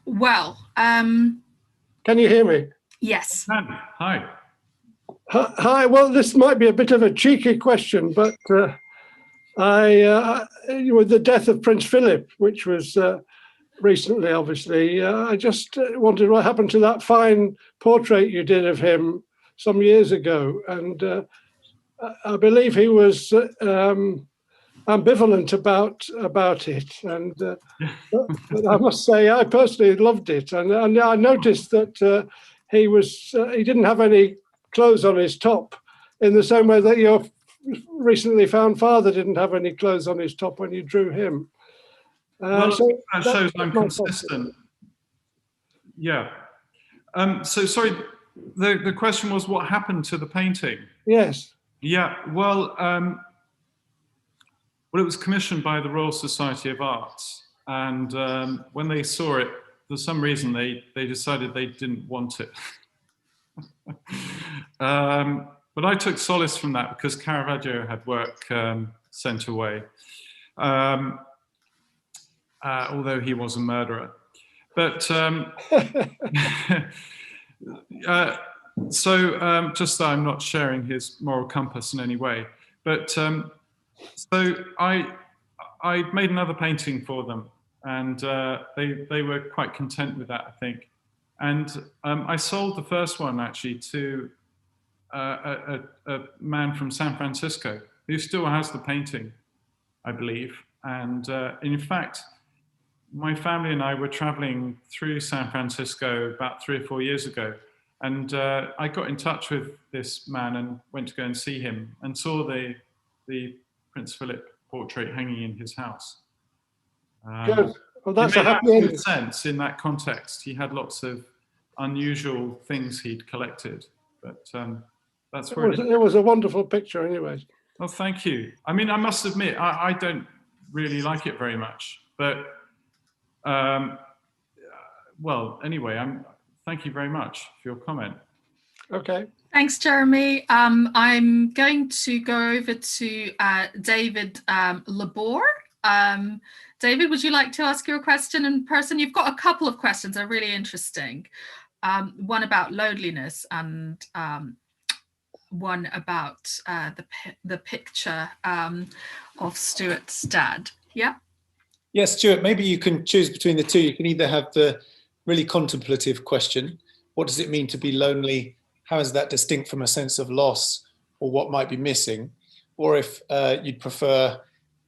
Well, can you hear me? Yes. Hi. Hi. Well, this might be a bit of a cheeky question, but with the death of Prince Philip, which was recently, obviously, I just wondered what happened to that fine portrait you did of him some years ago, and I believe he was ambivalent about it, and but I must say I personally loved it, and I noticed that he didn't have any clothes on his top, in the same way that your recently found father didn't have any clothes on his top when you drew him. So that shows I'm consistent. Yeah. So sorry, the question was what happened to the painting? Yes. Yeah. Well, it was commissioned by the Royal Society of Arts, and when they saw it, for some reason they decided they didn't want it. But I took solace from that because Caravaggio had work sent away, although he was a murderer. But just so I'm not sharing his moral compass in any way, but so I made another painting for them, and they were quite content with that, I think. And I sold the first one actually to a man from San Francisco who still has the painting, I believe. And in fact, my family and I were traveling through San Francisco about 3 or 4 years ago. And I got in touch with this man and went to go and see him and saw the Prince Philip portrait hanging in his house. Good. Well, that's a happy ending. Sense in that context. He had lots of unusual things he'd collected, but that's where it was a wonderful picture anyway. Well, thank you. I mean, I must admit, I don't really like it very much, but well, anyway, thank you very much for your comment. Okay. Thanks, Jeremy. I'm going to go over to David Labor. David, would you like to ask your question in person? You've got a couple of questions, they're really interesting. One about loneliness and one about the picture of Stuart's dad. Yeah? Yes, Stuart, maybe you can choose between the two. You can either have the really contemplative question, what does it mean to be lonely? How is that distinct from a sense of loss or what might be missing? Or if you'd prefer,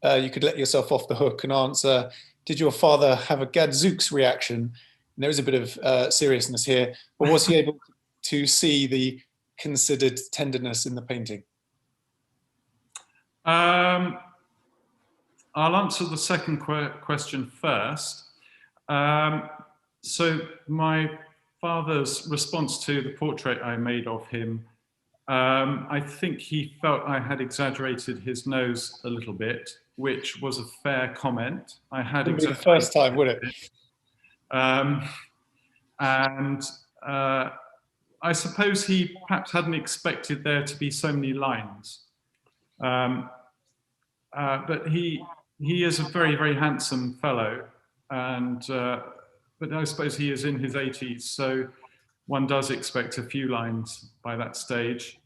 you could let yourself off the hook and answer, did your father have a gadzooks reaction? And there is a bit of seriousness here, but was he able to see the considered tenderness in the painting? I'll answer the second question first. So my father's response to the portrait I made of him, I think he felt I had exaggerated his nose a little bit, which was a fair comment. I had Wouldn't be the first time, would it? And I suppose he perhaps hadn't expected there to be so many lines. But he is a very, very handsome fellow, and but I suppose he is in his 80s, so one does expect a few lines by that stage.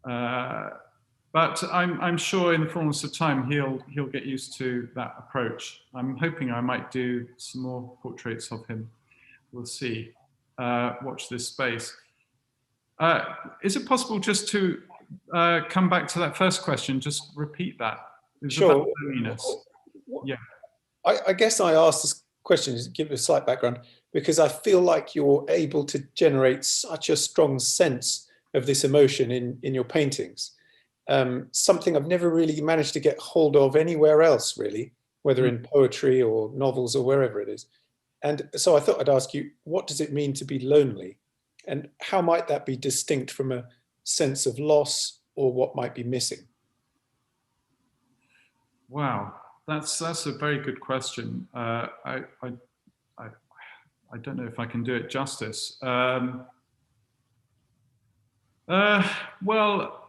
But I'm sure in the fullness of time he'll get used to that approach. I'm hoping I might do some more portraits of him. We'll see. Watch this space. Is it possible just to come back to that first question? Just repeat that. It was Sure. about loneliness. Yeah. I guess I asked this question to give a slight background because I feel like you're able to generate such a strong sense of this emotion in your paintings. Something I've never really managed to get hold of anywhere else, really, whether in poetry or novels or wherever it is. And so I thought I'd ask you, what does it mean to be lonely? And how might that be distinct from a sense of loss or what might be missing? Wow, that's a very good question. I don't know if I can do it justice. Well,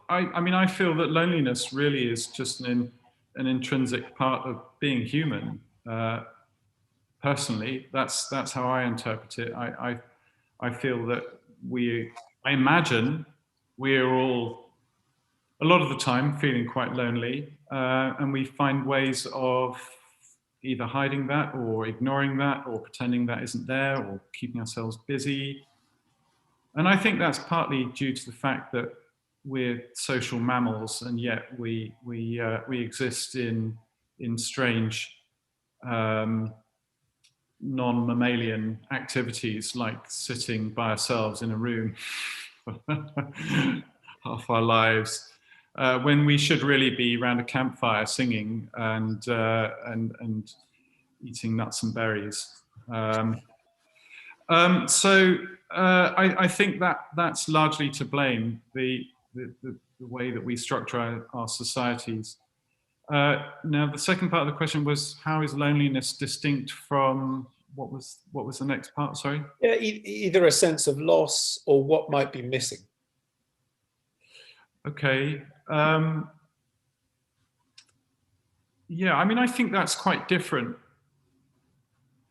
I mean, I feel that loneliness really is just an intrinsic part of being human. Personally, that's how I interpret it. I feel that I imagine we're all, a lot of the time, feeling quite lonely, and we find ways of either hiding that or ignoring that or pretending that isn't there or keeping ourselves busy. And I think that's partly due to the fact that we're social mammals, and yet we exist in strange non-mammalian activities like sitting by ourselves in a room for half our lives, when we should really be around a campfire singing and eating nuts and berries. I think that's largely to blame, the way that we structure our societies. Now, the second part of the question was, how is loneliness distinct from, what was the next part, sorry? Yeah, either a sense of loss or what might be missing. Okay. Yeah, I mean, I think that's quite different.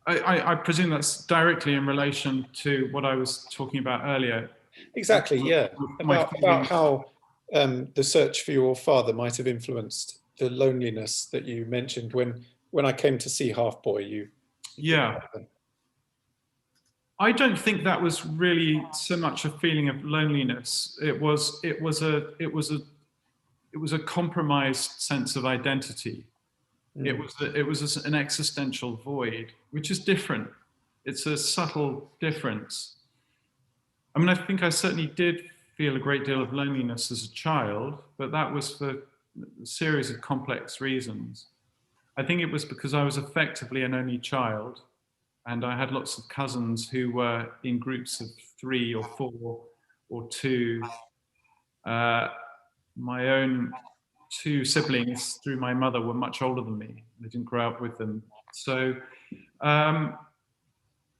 I presume that's directly in relation to what I was talking about earlier. Exactly, yeah. About how the search for your father might have influenced the loneliness that you mentioned when I came to see Halfboy. Yeah. I don't think that was really so much a feeling of loneliness. It was a compromised sense of identity. It was an existential void, which is different. It's a subtle difference. I mean, I think I certainly did feel a great deal of loneliness as a child, but that was for a series of complex reasons. I think it was because I was effectively an only child, and I had lots of cousins who were in groups of 3 or 4 or 2. My own 2 siblings through my mother were much older than me. I didn't grow up with them. So, and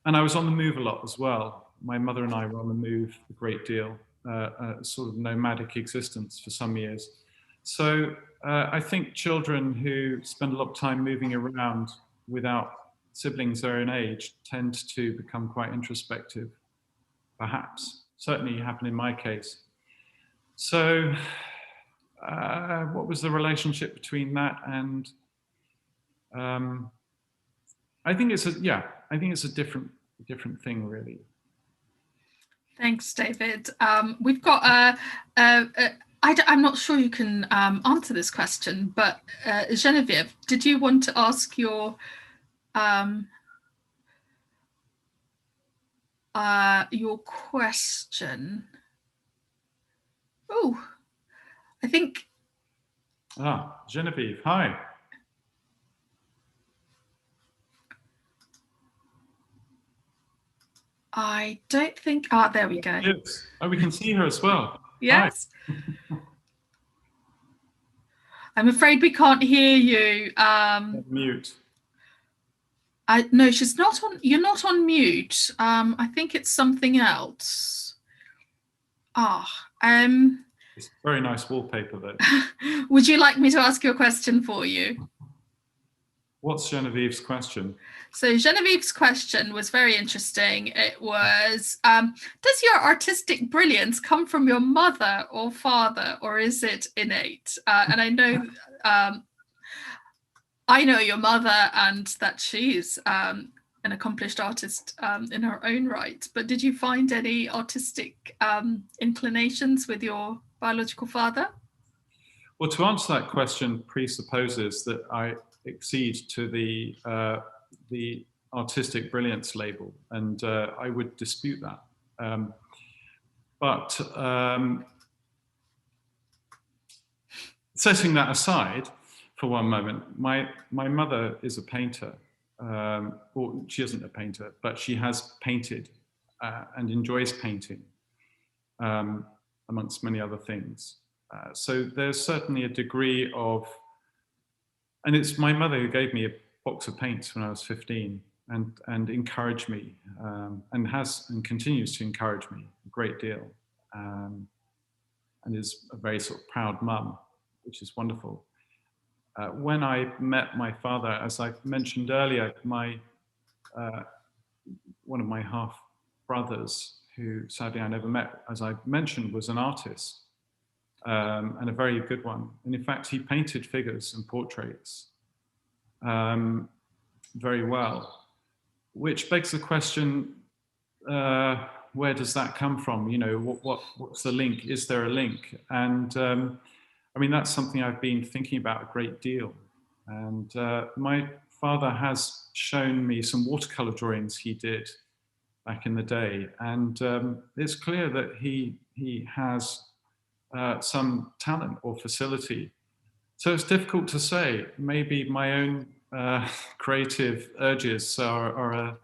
I was on the move a lot as well. My mother and I were on the move a great deal, a sort of nomadic existence for some years. So I think children who spend a lot of time moving around without siblings their own age tend to become quite introspective, perhaps. Certainly happened in my case. So what was the relationship between that and I think it's a different thing, really. Thanks, David. We've got I'm not sure you can answer this question, but Genevieve, did you want to ask your question? Oh, I think. Genevieve, hi. I don't think. There we go. Yes. Oh, we can see her as well. Yes. I'm afraid we can't hear you. Mute. No, she's not on. You're not on mute. I think it's something else. It's very nice wallpaper, though. Would you like me to ask your question for you? What's Genevieve's question? So Genevieve's question was very interesting. It was, does your artistic brilliance come from your mother or father, or is it innate? And I know your mother and that she's an accomplished artist in her own right, but did you find any artistic inclinations with your biological father? Well, to answer that question presupposes that I accede to the artistic brilliance label, and I would dispute that. But setting that aside for one moment, my mother is a painter, or she isn't a painter, but she has painted and enjoys painting, amongst many other things. So there's certainly a degree of, and it's my mother who gave me a box of paints when I was 15 and encouraged me, and continues to encourage me a great deal, and is a very sort of proud mum, which is wonderful. When I met my father, as I mentioned earlier, one of my half brothers, who sadly I never met, as I mentioned, was an artist, and a very good one. And in fact, he painted figures and portraits very well, which begs the question, where does that come from? You know, what's the link? Is there a link? And I mean, that's something I've been thinking about a great deal. And my father has shown me some watercolor drawings he did back in the day. And it's clear that he has some talent or facility. So it's difficult to say. Maybe my own creative urges are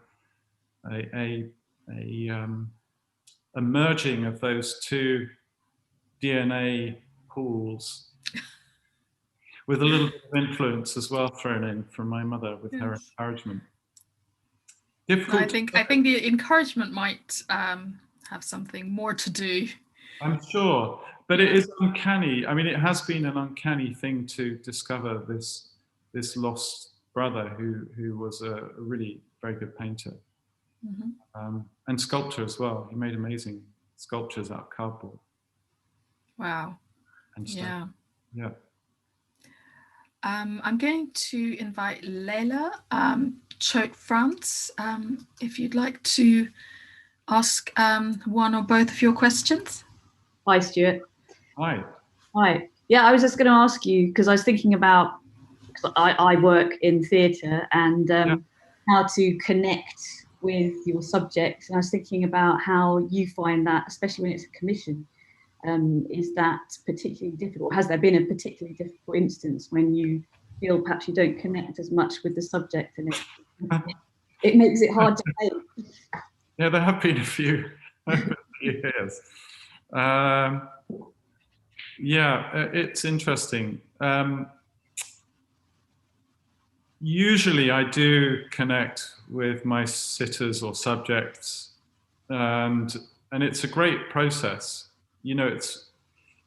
a merging of those two DNA pools, with a little bit of influence as well thrown in from my mother with her encouragement. Difficult. I think the encouragement might have something more to do. I'm sure, but it is uncanny. I mean, it has been an uncanny thing to discover this lost brother who was a really very good painter, and sculptor as well. He made amazing sculptures out of cardboard. Wow. And stuff. Yeah. I'm going to invite Leila Choate France, if you'd like to ask one or both of your questions. Hi, Stuart. Hi. Hi. Yeah, I was just going to ask you, because I was thinking about, because I work in theatre, and how to connect with your subjects. And I was thinking about how you find that, especially when it's a commission. Is that particularly difficult? Has there been a particularly difficult instance when you feel perhaps you don't connect as much with the subject, and it makes it hard to paint? Yeah, there have been a few years. Yeah, it's interesting. Usually I do connect with my sitters or subjects, and it's a great process. You know,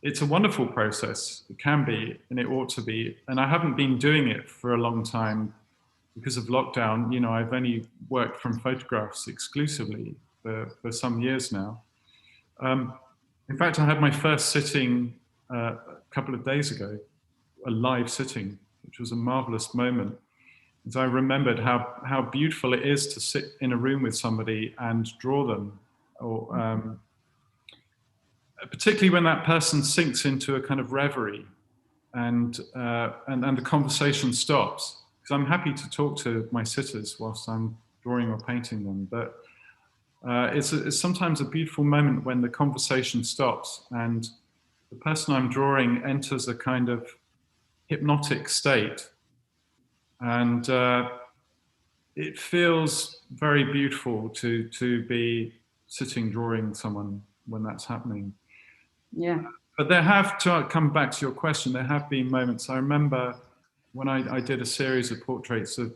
it's a wonderful process. It can be, and it ought to be. And I haven't been doing it for a long time because of lockdown. You know, I've only worked from photographs exclusively for some years now. In fact, I had my first sitting a couple of days ago, a live sitting, which was a marvelous moment. As I remembered how beautiful it is to sit in a room with somebody and draw them, or particularly when that person sinks into a kind of reverie, and the conversation stops. Because I'm happy to talk to my sitters whilst I'm drawing or painting them, but it's sometimes a beautiful moment when the conversation stops and the person I'm drawing enters a kind of hypnotic state, and it feels very beautiful to be sitting drawing someone when that's happening. Yeah. But there have, to come back to your question, there have been moments. I remember when I did a series of portraits of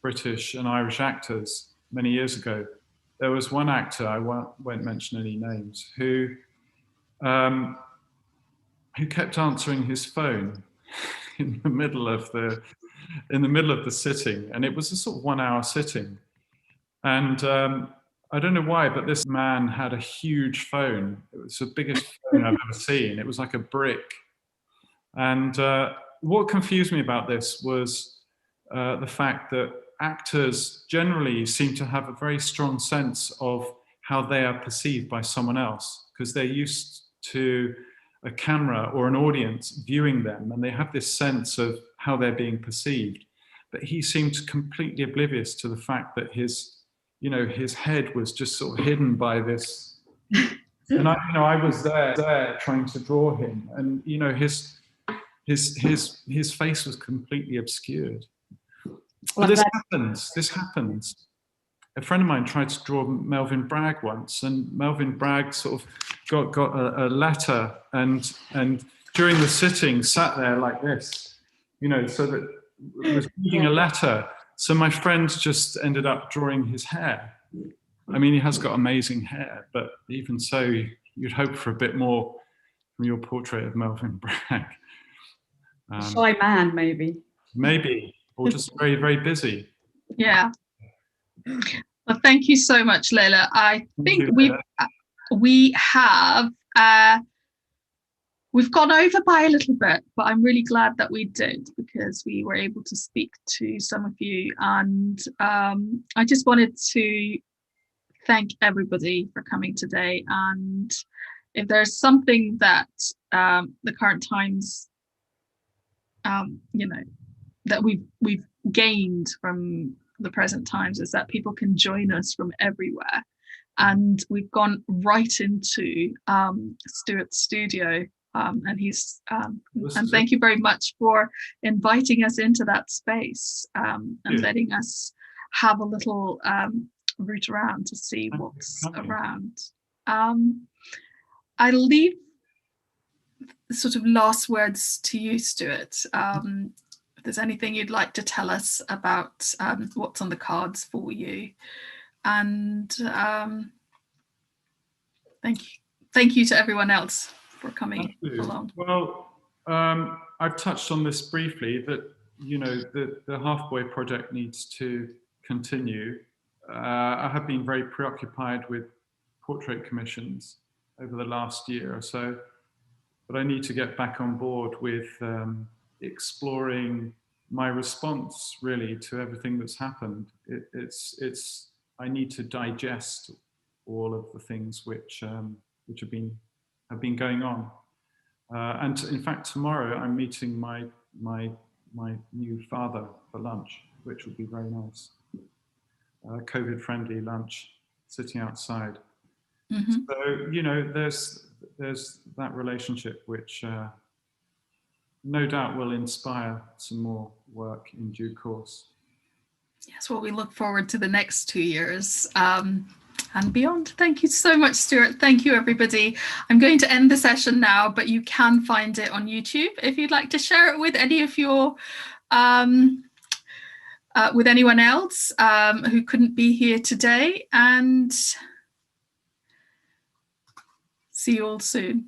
British and Irish actors many years ago. There was one actor, I won't mention any names, who kept answering his phone. in the middle of the sitting, and it was a sort of 1 hour sitting. And I don't know why, but this man had a huge phone. It was the biggest phone I've ever seen. It was like a brick. And what confused me about this was the fact that actors generally seem to have a very strong sense of how they are perceived by someone else, because they're used to a camera or an audience viewing them, and they have this sense of how they're being perceived. But he seemed completely oblivious to the fact that his head was just sort of hidden by this. And I was there trying to draw him, and his face was completely obscured. But this happens. A friend of mine tried to draw Melvyn Bragg once, and Melvyn Bragg sort of got a letter, and during the sitting sat there like this, so that it was reading a letter. So my friend just ended up drawing his hair. I mean, he has got amazing hair, but even so, you'd hope for a bit more from your portrait of Melvyn Bragg. Shy man, maybe. Maybe, or just very, very busy. Yeah. Well, thank you so much, Leila. I think we've gone over by a little bit, but I'm really glad that we did, because we were able to speak to some of you. And I just wanted to thank everybody for coming today. And if there's something that the current times, that we've gained from the present times, is that people can join us from everywhere. And we've gone right into Stuart's studio. And he's and thank you very much for inviting us into that space, and letting us have a little route around to see what's around. I leave the sort of last words to you, Stuart. If there's anything you'd like to tell us about what's on the cards for you, and thank you to everyone else for coming along. Well, I've touched on this briefly, that the Halfboy project needs to continue. I have been very preoccupied with portrait commissions over the last year or so, but I need to get back on board with exploring my response really to everything that's happened. I need to digest all of the things which have been going on. And in fact, tomorrow I'm meeting my new father for lunch, which will be very nice. COVID-friendly lunch, sitting outside. Mm-hmm. So there's that relationship which no doubt will inspire some more work in due course. Yes, well, we look forward to the next 2 years. And beyond. Thank you so much, Stuart. Thank you, everybody. I'm going to end the session now, but you can find it on YouTube if you'd like to share it with any of your, with anyone else who couldn't be here today. And see you all soon.